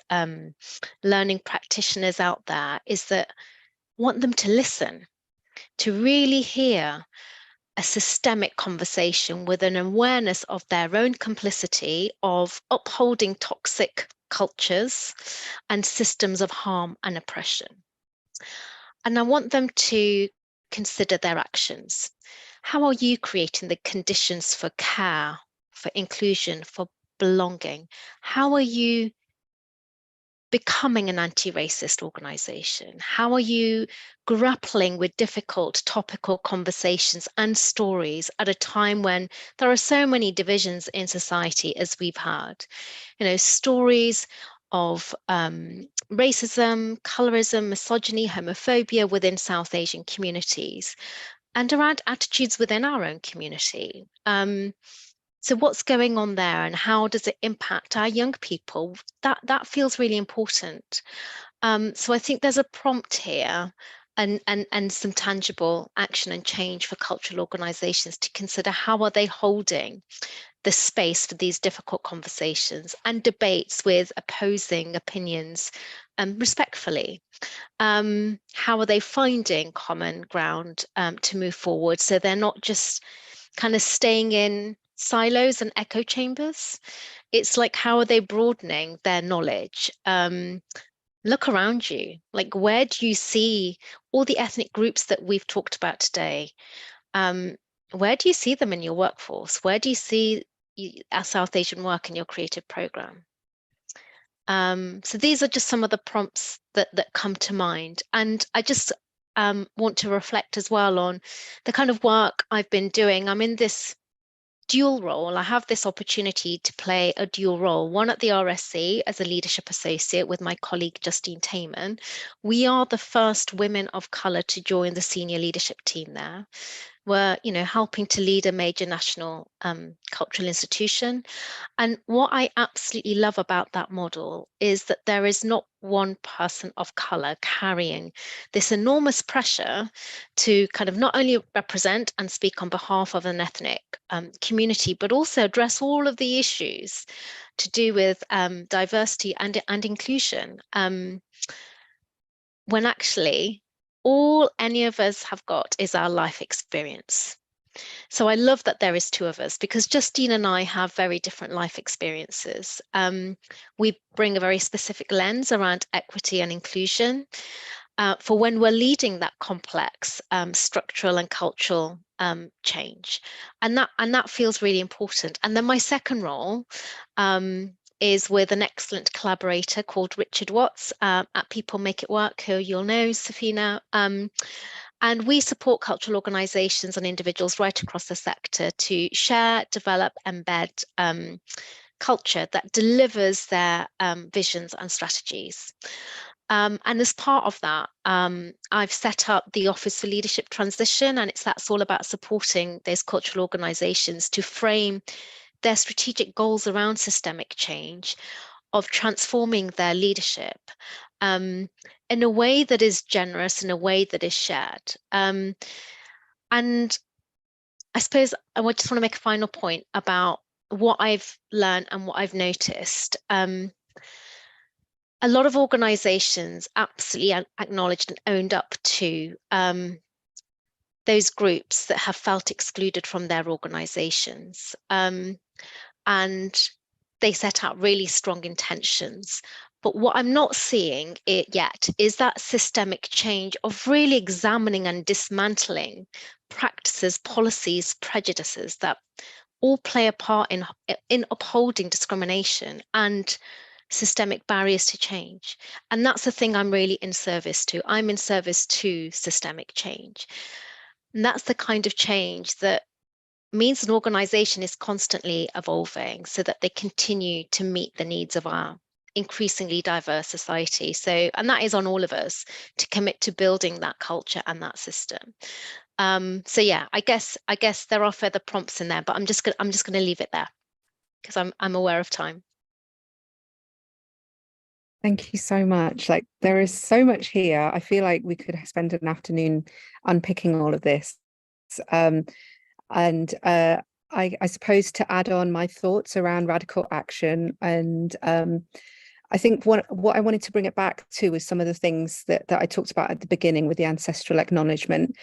learning practitioners out there is that want them to listen, to really hear a systemic conversation with an awareness of their own complicity of upholding toxic cultures and systems of harm and oppression. And I want them to consider their actions. How are you creating the conditions for care, for inclusion, for belonging? How are you becoming an anti-racist organization? How are you grappling with difficult topical conversations and stories at a time when there are so many divisions in society as we've had? You know, stories of racism, colorism, misogyny, homophobia within South Asian communities, and around attitudes within our own community. So what's going on there and how does it impact our young people? That feels really important. So I think there's a prompt here and some tangible action and change for cultural organizations to consider how are they holding the space for these difficult conversations and debates with opposing opinions respectfully. How are they finding common ground to move forward so they're not just kind of staying in silos and echo chambers? It's like, how are they broadening their knowledge? Look around you. Like, where do you see all the ethnic groups that we've talked about today? Where do you see them in your workforce? Where do you see our South Asian work in your creative program? So these are just some of the prompts that come to mind. And I just want to reflect as well on the kind of work I've been doing. I'm in this dual role. I have this opportunity to play a dual role, one at the RSC as a leadership associate with my colleague Justine Tayman. We are the first women of colour to join the senior leadership team there. We're, you know, helping to lead a major national cultural institution. And what I absolutely love about that model is that there is not one person of colour carrying this enormous pressure to kind of not only represent and speak on behalf of an ethnic community, but also address all of the issues to do with diversity and inclusion. When actually all any of us have got is our life experience. So I love that there is two of us, because Justine and I have very different life experiences. We bring a very specific lens around equity and inclusion for when we're leading that complex structural and cultural change. And that feels really important. And then my second role is with an excellent collaborator called Richard Watts at People Make It Work, who you'll know, Sophina. And we support cultural organisations and individuals right across the sector to share, develop, embed culture that delivers their visions and strategies. And as part of that, I've set up the Office for Leadership Transition, and that's all about supporting those cultural organisations to frame their strategic goals around systemic change, of transforming their leadership in a way that is generous, in a way that is shared. And I suppose I just want to make a final point about what I've learned and what I've noticed, a lot of organizations absolutely acknowledged and owned up to those groups that have felt excluded from their organizations. And they set out really strong intentions. But what I'm not seeing it yet is that systemic change of really examining and dismantling practices, policies, prejudices that all play a part in upholding discrimination and systemic barriers to change. And that's the thing I'm really in service to. I'm in service to systemic change. And that's the kind of change that means an organization is constantly evolving so that they continue to meet the needs of our increasingly diverse society. So, and that is on all of us to commit to building that culture and that system. So yeah, I guess there are further prompts in there, but I'm just gonna leave it there because I'm aware of time. Thank you so much. Like, there is so much here. I feel like we could spend an afternoon unpicking all of this. I suppose to add on my thoughts around radical action, and I think what I wanted to bring it back to was some of the things that I talked about at the beginning with the ancestral acknowledgement.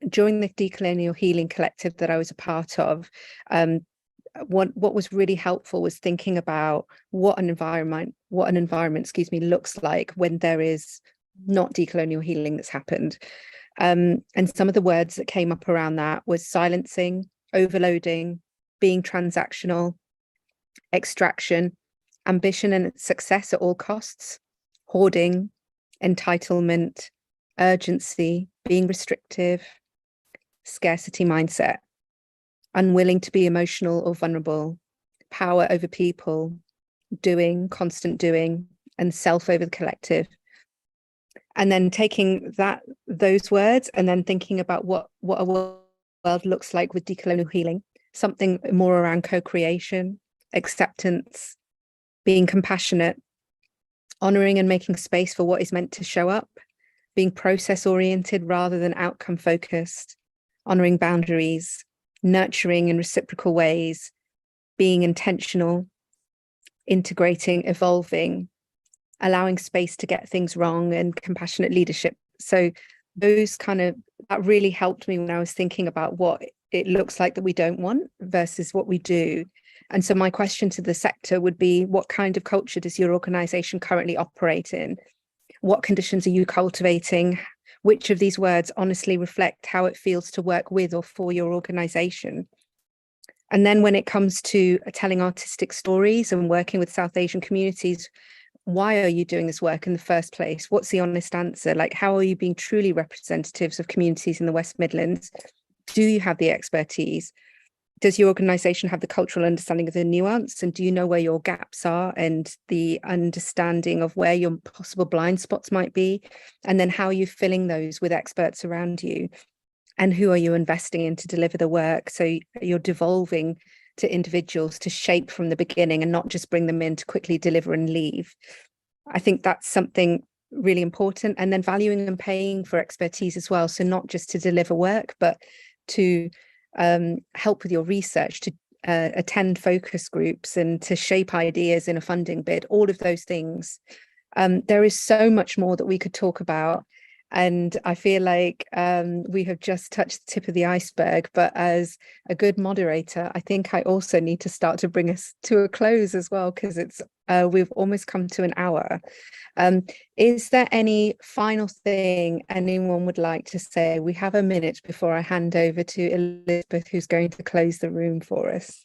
During the Decolonial Healing Collective that I was a part of, what was really helpful was thinking about what an environment, looks like when there is not decolonial healing that's happened. And some of the words that came up around that was silencing, overloading, being transactional, extraction, ambition and success at all costs, hoarding, entitlement, urgency, being restrictive, scarcity mindset, unwilling to be emotional or vulnerable, power over people, doing, constant doing, and self over the collective. And then taking those words and then thinking about what a world looks like with decolonial healing, something more around co-creation, acceptance, being compassionate, honoring and making space for what is meant to show up, being process oriented rather than outcome focused, honoring boundaries, nurturing in reciprocal ways, being intentional, integrating, evolving, allowing space to get things wrong, and compassionate leadership. So that really helped me when I was thinking about what it looks like that we don't want versus what we do. And so my question to the sector would be, what kind of culture does your organization currently operate in? What conditions are you cultivating? Which of these words honestly reflect how it feels to work with or for your organization? And then when it comes to telling artistic stories and working with South Asian communities, why are you doing this work in the first place? What's the honest answer? Like, how are you being truly representatives of communities in the West Midlands? Do you have the expertise? Does your organisation have the cultural understanding of the nuance? And do you know where your gaps are and the understanding of where your possible blind spots might be? And then how are you filling those with experts around you? And who are you investing in to deliver the work? So you're devolving to individuals to shape from the beginning and not just bring them in to quickly deliver and leave. I think that's something really important. And then valuing and paying for expertise as well. So not just to deliver work, but to help with your research, to attend focus groups and to shape ideas in a funding bid, all of those things. There is so much more that we could talk about. And I feel like we have just touched the tip of the iceberg, but as a good moderator, I think I also need to start to bring us to a close as well, because we've almost come to an hour. Is there any final thing anyone would like to say? We have a minute before I hand over to Elizabeth, who's going to close the room for us.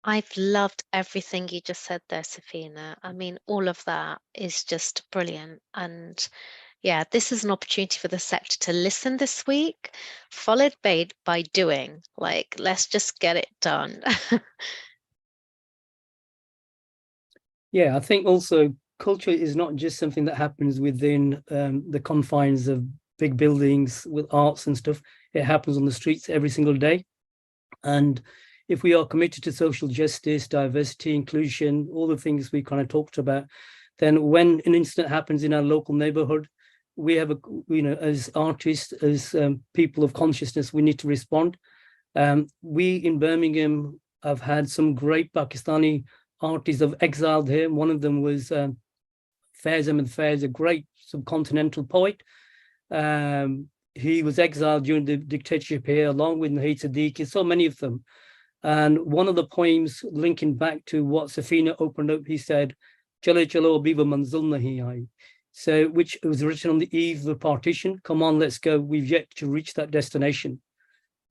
I've loved everything you just said there, Sophina. I mean, all of that is just brilliant. And yeah, this is an opportunity for the sector to listen this week, followed by doing. Like, let's just get it done. Yeah, I think also culture is not just something that happens within the confines of big buildings with arts and stuff. It happens on the streets every single day. And if we are committed to social justice, diversity, inclusion, all the things we kind of talked about, then when an incident happens in our local neighborhood, we have as artists, as people of consciousness, we need to respond. We in Birmingham, I've had some great Pakistani artists I've exiled here. One of them was Faiz Ahmed Faiz, a great subcontinental poet. He was exiled during the dictatorship here, along with Nahid Siddiqui, so many of them. And one of the poems linking back to what Sophina opened up, he said, Chale chalo abhi wo manzil nahi aayi. So, which was written on the eve of the partition. Come on, let's go. We've yet to reach that destination.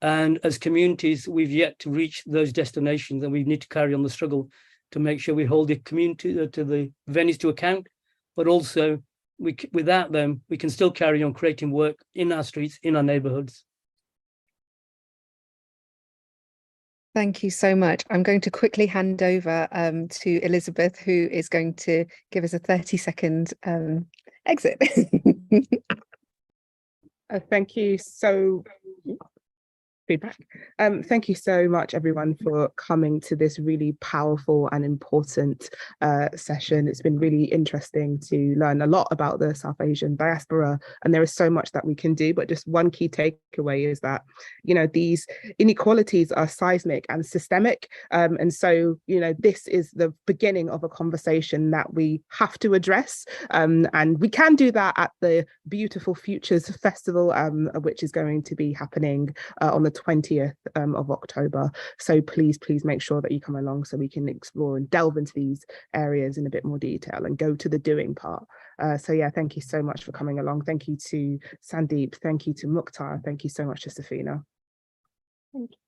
And as communities, we've yet to reach those destinations, and we need to carry on the struggle to make sure we hold the community to the venues to account, but also without them, we can still carry on creating work in our streets, in our neighborhoods. Thank you so much. I'm going to quickly hand over to Elizabeth, who is going to give us a 30-second exit. Thank you so feedback. Thank you so much, everyone, for coming to this really powerful and important session. It's been really interesting to learn a lot about the South Asian diaspora, and there is so much that we can do, but just one key takeaway is that, you know, these inequalities are seismic and systemic, and so, you know, this is the beginning of a conversation that we have to address, and we can do that at the beautiful Futures Festival, which is going to be happening on the 20th of October. So please make sure that you come along so we can explore and delve into these areas in a bit more detail and go to the doing part. So yeah, thank you so much for coming along. Thank you to Sandeep. Thank you to Mukhtar. Thank you so much to Sophina. Thank you.